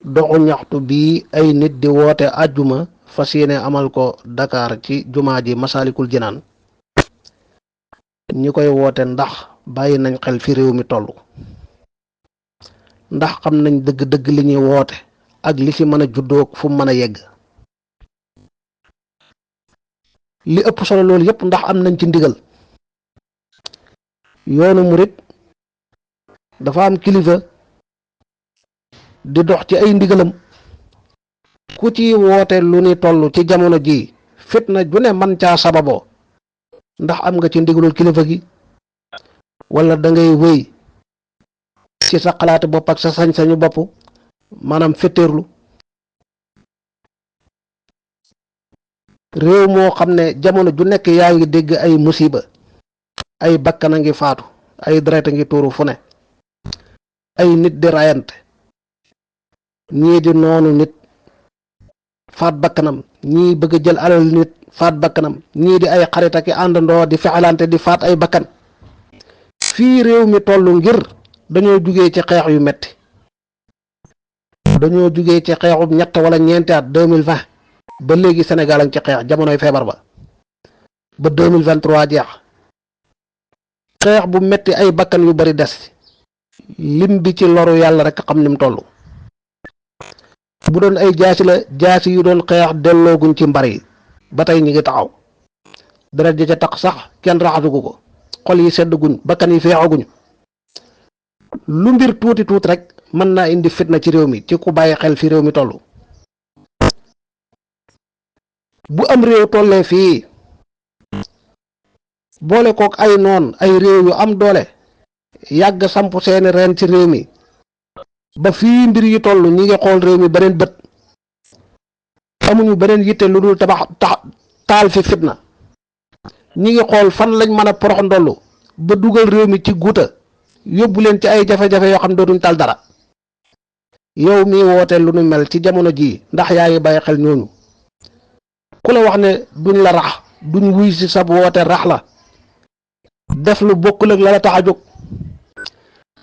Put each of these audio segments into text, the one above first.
doxu ñaxtu bi ay nit di woote àjjuma fas yéene amal ko Dakar ci jumaa ji Masalikul Jinaan ñi koy woote ndax bàyyi nañ xel fi réew mi toll ndax xam nañ dëgg-dëgg li ñuy woote ak li fi mën a juddoo fu mu mën a yegg li ëpp solo loolu yépp ndax am nañ ci ndigal yoonu murit dafa am kilifa di dox ci ay ndigalam ku ci woote lu ni toll ci jamono ji fitna ju ne man caa sababoo ndax am nga ci ndigalul kilifa gi wala da ngay wéy ci sa xalaati bopp ak sa sañ-sañu bopp maanaam fetteerlu réew moo xam ne jamono ju nekk yaa ngi dégg ay musiba ay bakkan a ngi faatu ay deret a ngi tuuru fu ne ay nit di rayante ñii di noonu nit faat bakkanam ñii bëgg a jël alal nit faat bakkanam ñii di ay xarit ak àndandoo di fexalante di faat ay bakkan fii réew mi tollu ngir dañoo jugee ci xeex yu metti dañoo jugee ci xeexub ñett wala ñeenti at 2020 ba léegi Sénégal a ngi ci xeex jamonoy feebar ba 2023 jeex xeex bu metti ay bakkan yu bari des lim bi ci loru yàlla rek xam nim toll bu doon ay jaasi la jaasi yu doon xeex dellooguñ ci mbar yi ba tey ñi ngi taxaw deret ji ca tax sax kenn raxasugu ko xol yi seddaguñ bakkan yi feexaguñ lu mbir tuuti tuuti rek mën naa indi fitna ci réew mi ci ku bàyyi xel fi réew mi toll bu am réew tollee fii boole kook ay noon ay réew yu am doole yàgg samp seeni reen ci réew mi ba fii mbir yi toll ñi ngi xool réew mi beneen bët amuñu beneen yitte lu dul taal fi fitna ñi ngi xool fan lañ mën a porox ndollu ba dugal réew mi ci guuta yóbbu leen ci ay jafe-jafe yoo xam ne dootuñ tal dara yow mi woote lu nu mel ci jamono jii ndax yaa ngi bàyyi xel ñooñu ku la wax ne duñ la rax duñ wuy si sab woote rax la def lu bokkul ak la la tax a jóg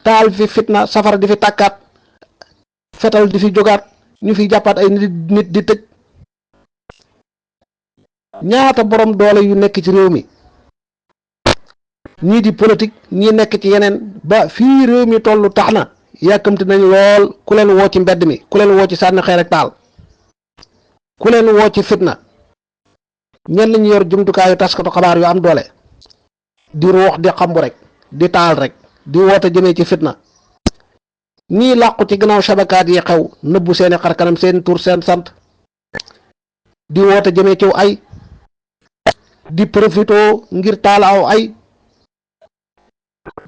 taal fi fitna safara di fi tàkkaat fetal di fi jógaat ñu fi jàppaat ay nit di tëj ñaata borom doole yu nekk ci réew mi ñii di politique ñii nekk ci yeneen ba fii réew mi tollu tax na yàkkamti nañ lool ku leen woo ci mbedd mi ku leen woo ci sànni xeer ak taal ku leen woo ci fitna ñenn ñi yor jumtukaayu taskatu xabaar yu am doole di ruux di xambu rek di taal rek di woote jëmee ci fitna ñii làqu ci gannaaw sabakaat yi xew nëbbu seeni xarkanam seen tur seen sant di woote jëmee ciw ay di profitoo ngir taal aw ay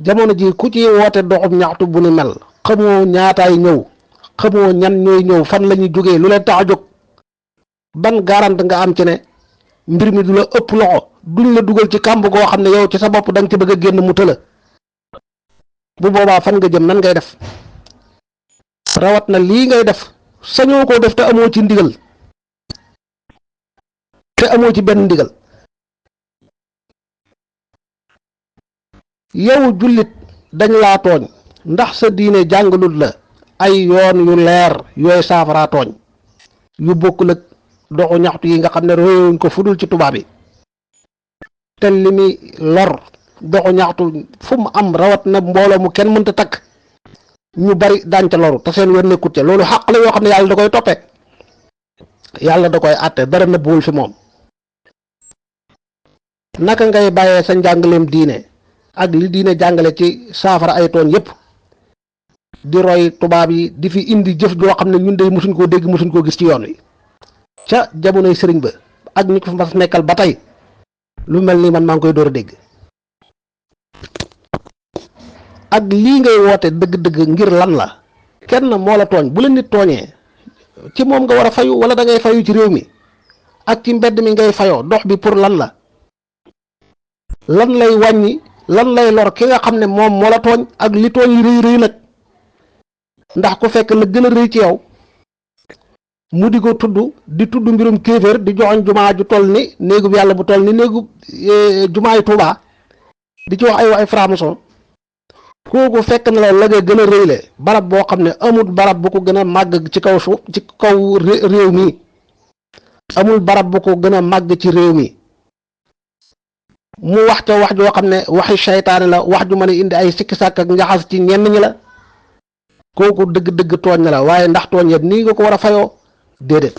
jamono ji ku ci woote doxub ñaxtu bu ni mel xamoo ñaataay ñëw xamoo ñan ñooy ñëw fan la ñuy jógee lu leen tax a jóg ban garante nga am ci ne mbir mi du la ëpp loxo duñ la dugal ci kàmb goo xam ne yow ci sa bopp da nga ci bëgg a génn mu tëla bu boobaa fan nga jëm nan ngay def rawat na lii ngay def sañoo koo def te amoo ci ndigal te amoo ci benn ndigal yow jullit dañ laa tooñ ndax sa diine jàngalut la ay yoon yu leer yooy saafara tooñ yu bokkul ak doxu ñaxtu yi nga xam ne réewuñ ko fudul ci tubaab yi te li muy lor doxu ñaxtu fu mu am rawat na mbooloo mu kenn mënta takk ñu bari daan ca loru te seen wér nekkut ca loolu xaq la yoo xam ne yàlla da koy toppee yàlla da koy àtte dara nëbbuwul fi moom naka ngay bàyyee sa njàngaleem diine ak li diine jàngale ci saafara ay tooñ yépp di roy tubaab yi di fi indi jëf joo xam ne ñun day musuñ koo dégg musuñ koo gis ci yoon wi ca jamonoy sëriñ ba ak ñi ko fa nekkal ba tey lu mel ni man maa ngi koy door a dégg ak lii ngay woote dëgg-dëgg ngir lan la kenn moo la tooñ bu la nit tooñee ci moom nga war a fayu wala da ngay fayu ci réew mi ak ci mbedd mi ngay fayoo dox bi pour lan la lan lay wàññi lan lay lor ki nga xam ne moom moo la tooñ ak li tooñ yi rëy rëy nag ndax ku fekk la gën a rëy ci yow mu di ko tudd di tudd mbirum kéeféer di joxoñ jumaa ju toll ni néegub yàlla bu toll ni néegub jumaa yu Tuubaa di ci wax ay franc-maçon kooku fekk na la nga gën a rëyle barab boo xam ne amul barab bu ko gën a màgg ci kaw suuf ci kaw réew mi amul barab bu ko gën a màgg ci réew mi mu wax ca wax joo xam ne waxi seytaane la wax ju mën a indi ay sikki sàkk ak njaxas ci ñenn ñi la kooku dëgg-dëgg tooñ na la waaye ndax tooñ yet nii nga ko war a fayoo déedéet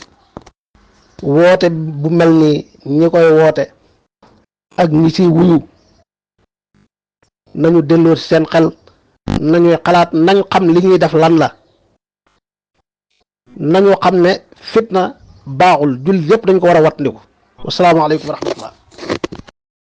woote bu mel ni ñi koy woote ak ñi si wuyu nañu delloo ci seen xel nañuy xalaat nañ xam li ñuy def lan la nañu xam ne fitna baaxul jullit yépp dañ ko war a wattandiku wasalaamaaleykum wa rahmatullah